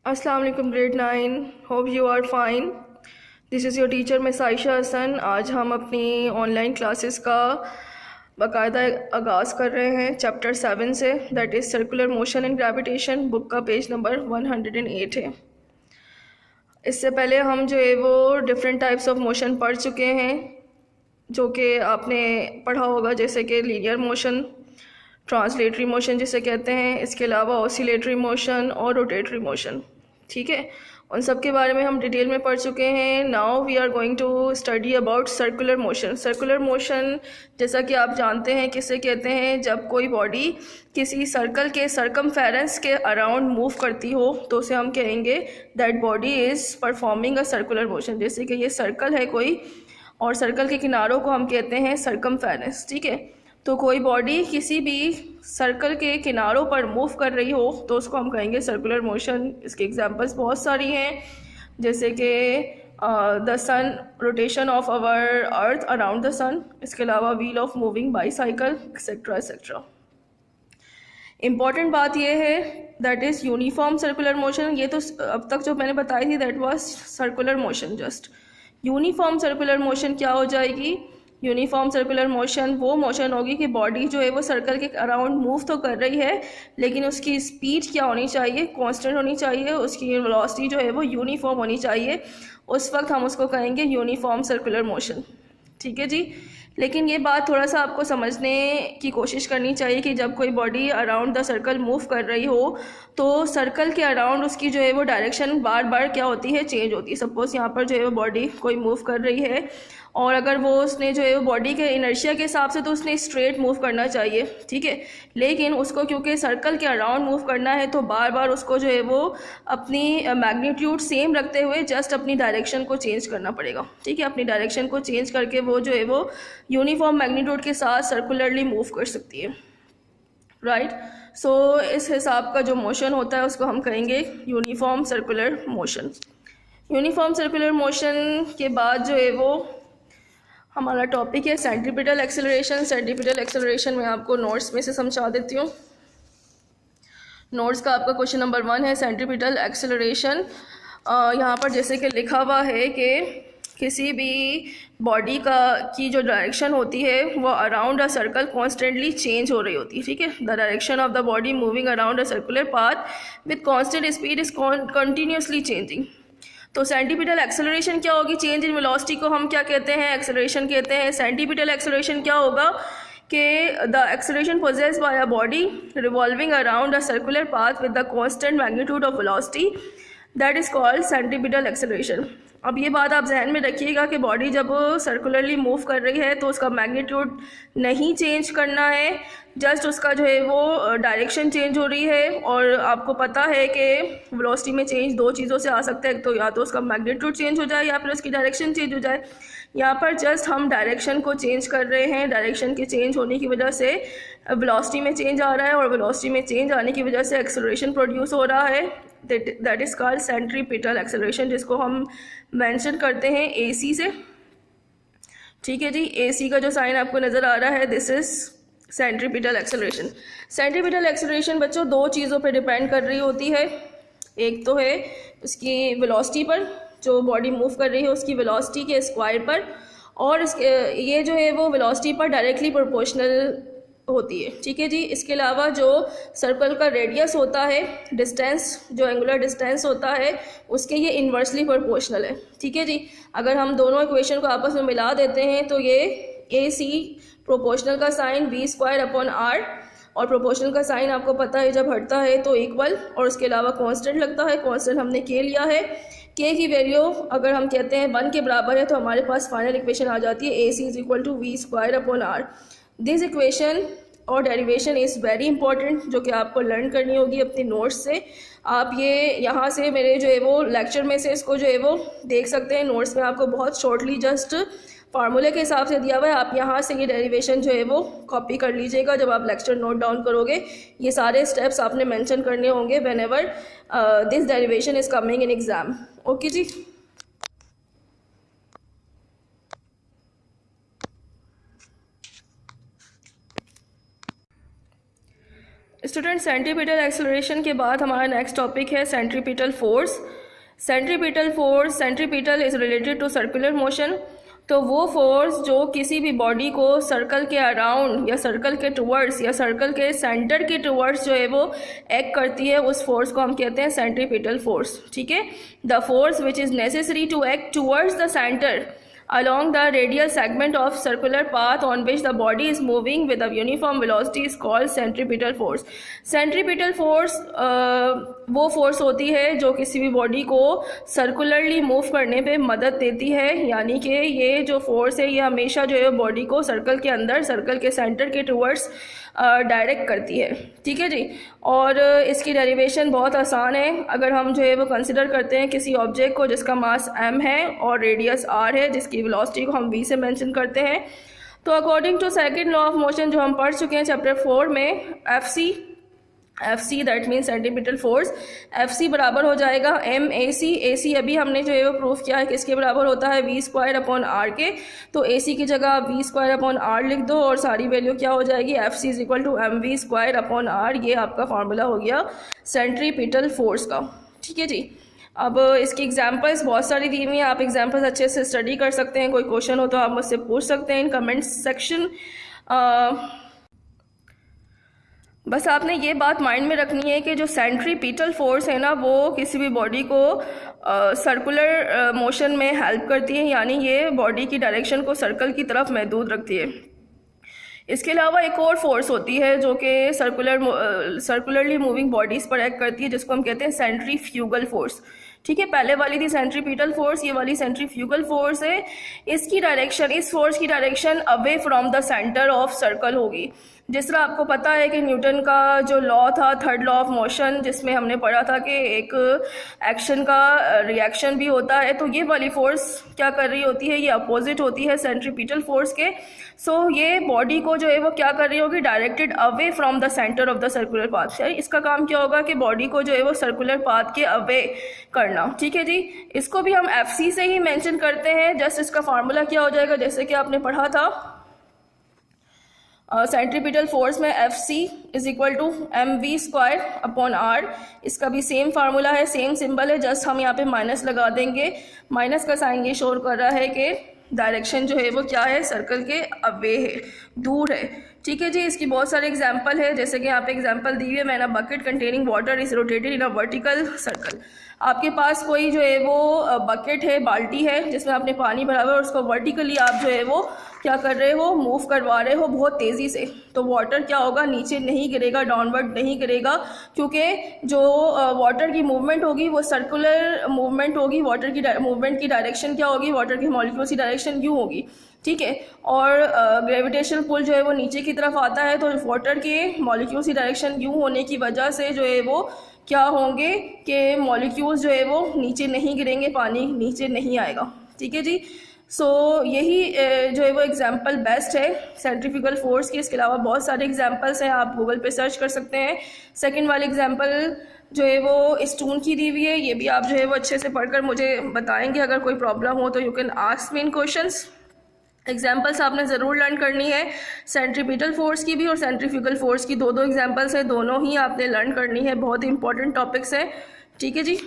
अस्सलाम वालेकुम grade 9। Hope you are fine. This is your teacher miss Ayesha Hasan. आज हम अपनी ऑनलाइन क्लासेस का बाकायदा आगाज़ कर रहे हैं चैप्टर 7 से, that is circular motion and gravitation. Book का पेज नंबर 108 है। इससे पहले हम जो है वो डिफरेंट टाइप्स ऑफ मोशन पढ़ चुके हैं, जो कि आपने पढ़ा होगा, जैसे कि लीनियर मोशन, ट्रांसलेटरी मोशन जिसे कहते हैं, इसके अलावा ऑसिलेटरी मोशन और रोटेटरी मोशन। ठीक है, उन सब के बारे में हम डिटेल में पढ़ चुके हैं। Now we are going to study about circular motion. Circular motion, जैसा कि आप जानते हैं, किसे कहते हैं? जब कोई बॉडी किसी सर्कल के सरकमफेरेंस के अराउंड मूव करती हो तो उसे हम कहेंगे that body is performing a circular motion. जैसे कि ये सर्कल है कोई, और सर्कल के किनारों को हम कहते हैं सरकमफेरेंस। ठीक है, तो कोई बॉडी किसी भी सर्कल के किनारों पर मूव कर रही हो तो उसको हम कहेंगे सर्कुलर मोशन। इसके एग्जांपल्स बहुत सारी हैं, जैसे कि the sun, rotation of our earth around the sun, इसके अलावा wheel of moving bicycle, etcetera etcetera. Important बात यह है that is uniform circular motion. ये तो अब तक जो मैंने बताई थी that was circular motion just. Uniform circular motion क्या हो जाएगी? यूनिफॉर्म सर्कुलर मोशन वो मोशन होगी कि बॉडी जो है वो सर्कल के अराउंड मूव तो कर रही है, लेकिन उसकी स्पीड क्या होनी चाहिए? कांस्टेंट होनी चाहिए। उसकी वेलोसिटी जो है वो यूनिफॉर्म होनी चाहिए। उस वक्त हम उसको कहेंगे यूनिफॉर्म सर्कुलर मोशन। ठीक है जी। लेकिन ये बात थोड़ा सा आपको समझने की कोशिश करनी चाहिए कि जब कोई body around the circle move कर रही हो तो सर्कल के अराउंड उसकी जो है वो डायरेक्शन बार बार क्या होती है? चेंज होती है। सपोज़ यहाँ पर जो है वो बॉडी कोई मूव कर रही है, और अगर वो उसने जो है वो बॉडी के इनर्शिया के हिसाब से तो उसने स्ट्रेट मूव करना चाहिए। ठीक है, लेकिन उसको क्योंकि सर्कल के अराउंड मूव करना है तो बार बार उसको जो है वो अपनी मैग्नीट्यूड सेम रखते हुए जस्ट अपनी डायरेक्शन को चेंज करना पड़ेगा। ठीक है, अपनी डायरेक्शन को चेंज करके वो जो है वो यूनिफॉर्म मैग्नीट्यूड के साथ सर्कुलरली मूव कर सकती है। राइट, सो इस हिसाब का जो मोशन होता है उसको हम कहेंगे uniform circular motion. Uniform circular motion के बाद जो है वो हमारा टॉपिक है सेंट्रीपिटल एक्सेलरेशन। सेंट्रीपिटल एक्सेलरेशन मैं आपको नोट्स में से समझा देती हूँ। नोट्स का आपका क्वेश्चन नंबर 1 है सेंट्रीपिटल एक्सेलरेशन। यहाँ पर जैसे कि लिखा हुआ है कि किसी भी बॉडी की जो डायरेक्शन होती है वो around a circle constantly change हो रही होती है। ठीक है, the direction of the body moving around a circular path with constant speed is continuously changing. तो सेंटीपिटल एक्सेलरेशन क्या होगी? चेंज इन वेलोसिटी को हम क्या कहते हैं? एक्सेलरेशन कहते हैं। सेंटीपिटल एक्सेलरेशन क्या होगा कि the acceleration possessed by a body revolving around a circular path with the constant magnitude of velocity, that is called centripetal acceleration. अब ये बात आप जहन में रखिएगा कि बॉडी जब सर्कुलरली मूव कर रही है तो उसका मैग्नीट्यूड नहीं चेंज करना है, जस्ट उसका जो है वो डायरेक्शन चेंज हो रही है। और आपको पता है कि वेलोसिटी में चेंज दो चीज़ों से आ सकता है, तो या तो उसका मैग्नीट्यूड चेंज हो जाए या फिर उसकी डायरेक्शन चेंज हो जाए। यहाँ पर जस्ट हम डायरेक्शन को चेंज कर रहे हैं। डायरेक्शन के चेंज होने की वजह से वेलोसिटी में चेंज आ रहा है, और वेलोसिटी में चेंज आने की वजह से एक्सेलरेशन प्रोड्यूस हो रहा है। That is called centripetal acceleration, जिसको हम मेंशन करते हैं AC से। ठीक है जी, AC का जो साइन आपको नज़र आ रहा है, this is centripetal acceleration. Centripetal acceleration बच्चों दो चीज़ों पे डिपेंड कर रही होती है। एक तो है उसकी वेलोसिटी पर, जो बॉडी मूव कर रही है उसकी वेलोसिटी के स्क्वायर पर, और ये जो है वो वेलोसिटी पर डायरेक्टली प्रोपोर्शनल होती है। ठीक है जी, इसके अलावा जो सर्कल का रेडियस होता है, डिस्टेंस, जो एंगुलर डिस्टेंस होता है, उसके ये इन्वर्सली प्रोपोर्शनल है। ठीक है जी, अगर हम दोनों इक्वेशन को आपस में मिला देते हैं तो ये AC प्रोपोर्शनल का साइन V²/R, और प्रोपोर्शनल का साइन आपको पता है जब हटता है तो इक्वल, और उसके अलावा कांस्टेंट लगता है। कांस्टेंट हमने K लिया है। K की वैल्यू अगर हम कहते हैं 1 के बराबर है तो हमारे पास फाइनल इक्वेशन आ जाती है AC = V²/R। दिस इक्वेशन और डेरिवेशन इज़ वेरी इंपॉर्टेंट, जो कि आपको लर्न करनी होगी अपने नोट्स से। आप ये यहाँ से मेरे जो है वो लेक्चर में से इसको जो है वो देख सकते हैं। नोट्स में आपको बहुत शॉर्टली जस्ट फार्मूले के हिसाब से दिया हुआ है, आप यहाँ से ये डेरिवेशन जो है वो कॉपी कर लीजिएगा जब आप लेक्चर नोट डाउन करोगे। ये सारे स्टेप्स आपने मेंशन करने होंगे whenever this derivation is coming in exam. Okay जी। स्टूडेंट सेंट्रीपिटल एक्सेलरेशन के बाद हमारा नेक्स्ट टॉपिक है centripetal force. Centripetal is related to circular motion. तो वो फोर्स जो किसी भी बॉडी को सर्कल के अराउंड या सर्कल के टुवर्ड्स या सर्कल के सेंटर के टुवर्ड्स जो है वो एक्ट करती है, उस फोर्स को हम कहते हैं सेंट्रीपिटल फोर्स। ठीक है, the force which is necessary to act towards the centre along the radial segment of circular path on which the body is moving with a uniform velocity is called centripetal force. Centripetal force वो force होती है जो किसी भी body को circularly move करने पे मदद देती है, यानी कि ये जो फोर्स है ये हमेशा जो है बॉडी को सर्कल के अंदर, सर्कल के सेंटर के टुवर्ड्स डायरेक्ट करती है। ठीक है जी, और इसकी डेरिवेशन बहुत आसान है। अगर हम जो है वो कंसिडर करते हैं किसी ऑब्जेक्ट को जिसका मास m है और रेडियस r है, जिसकी वेलोसिटी को हम v से मेंशन करते हैं, तो according to second law of motion जो हम पढ़ चुके हैं चैप्टर 4 में, FC that mean centripetal force, FC बराबर हो जाएगा AC अभी हमने जो है वो प्रूफ किया है किसके बराबर होता है, v²/r के। तो AC की जगह आप v²/r लिख दो और सारी वैल्यू क्या हो जाएगी, FC = mv²/r। ये आपका फार्मूला हो गया सेंट्रीपिटल फोर्स का। ठीक है जी, अब इसकी एग्जांपल्स बहुत सारी दी हुई हैं, आप एग्जांपल्स अच्छे से स्टडी कर सकते हैं। कोई क्वेश्चन हो तो आप मुझसे पूछ सकते हैं इन कमेंट सेक्शन। बस आपने ये बात माइंड में रखनी है कि जो सेंट्रीपिटल फोर्स है ना, वो किसी भी बॉडी को सर्कुलर मोशन में हेल्प करती है, यानी ये बॉडी की डायरेक्शन को सर्कल की तरफ महदूद रखती है। इसके अलावा एक और फोर्स होती है जो कि सर्कुलरली मूविंग बॉडीज़ पर एक्ट करती है, जिसको हम कहते हैं सेंट्रीफ्यूगल फोर्स। ठीक है, पहले वाली थी सेंट्रीपिटल फोर्स, ये वाली सेंट्रीफ्यूगल फोर्स है। इसकी डायरेक्शन, इस फोर्स की direction away from the centre of circle होगी। जिस तरह आपको पता है कि न्यूटन का जो लॉ था, थर्ड लॉ ऑफ मोशन, जिसमें हमने पढ़ा था कि एक एक्शन का रिएक्शन भी होता है, तो ये वाली फोर्स क्या कर रही होती है, ये अपोजिट होती है सेंट्रीपिटल फोर्स के। सो ये बॉडी को जो है वो क्या कर रही होगी, directed away from the centre of the circular path. इसका काम क्या होगा कि बॉडी को जो है वो सर्कुलर पाथ के अवे करना। ठीक है जी, इसको भी हम FC से ही मेंशन करते हैं। जस्ट इसका फार्मूला क्या हो जाएगा, जैसे कि आपने पढ़ा था सेंट्रीपिटल फोर्स में FC = mv²/r। इसका भी सेम फार्मूला है, सेम सिंबल है, जस्ट हम यहाँ पे माइनस लगा देंगे। माइनस का साइन ये शोर कर रहा है कि डायरेक्शन जो है वो क्या है, सर्कल के अवे है, दूर है। ठीक है जी, इसकी बहुत सारे एग्जांपल है, जैसे कि यहाँ पे एग्जांपल दी हुई है, man a bucket containing water is rotated in a vertical circle. आपके पास कोई जो है वो बकेट है, बाल्टी है, जिसमें आपने पानी भरा हुआ है और उसको वर्टिकली आप जो है वो क्या कर रहे हो, मूव करवा रहे हो बहुत तेज़ी से। तो वाटर क्या होगा, नीचे नहीं गिरेगा, डाउनवर्ड नहीं गिरेगा, क्योंकि जो वाटर की मूवमेंट होगी वो सर्कुलर मूवमेंट होगी। वाटर की मूवमेंट की डायरेक्शन क्या होगी, वाटर की मॉलिक्यूल्स की डायरेक्शन यूँ होगी। ठीक है, और ग्रेविटेशनल पुल जो है वो नीचे की तरफ आता है, तो वाटर के मॉलिक्यूल्स की डायरेक्शन यूँ होने की वजह से जो है वो क्या होंगे कि मॉलिक्यूल्स जो है वो नीचे नहीं गिरेंगे, पानी नीचे नहीं आएगा। ठीक है जी, सो यही जो है वो एग्जांपल बेस्ट है सेंट्रीफ्यूगल फोर्स की। इसके अलावा बहुत सारे एग्जांपल्स हैं, आप गूगल पे सर्च कर सकते हैं। सेकंड वाली एग्जांपल जो है वो स्टून की दी हुई है, ये भी आप जो है वो अच्छे से पढ़कर मुझे बताएंगे। अगर कोई प्रॉब्लम हो तो you can ask me in questions. Examples आपने ज़रूर लर्न करनी है, सेंट्रीपिटल फोर्स की भी और सेंट्रीफ्यूगल फोर्स की। दो एग्जाम्पल्स हैं, दोनों ही आपने लर्न करनी है, बहुत इंपॉर्टेंट टॉपिक्स हैं। ठीक है जी।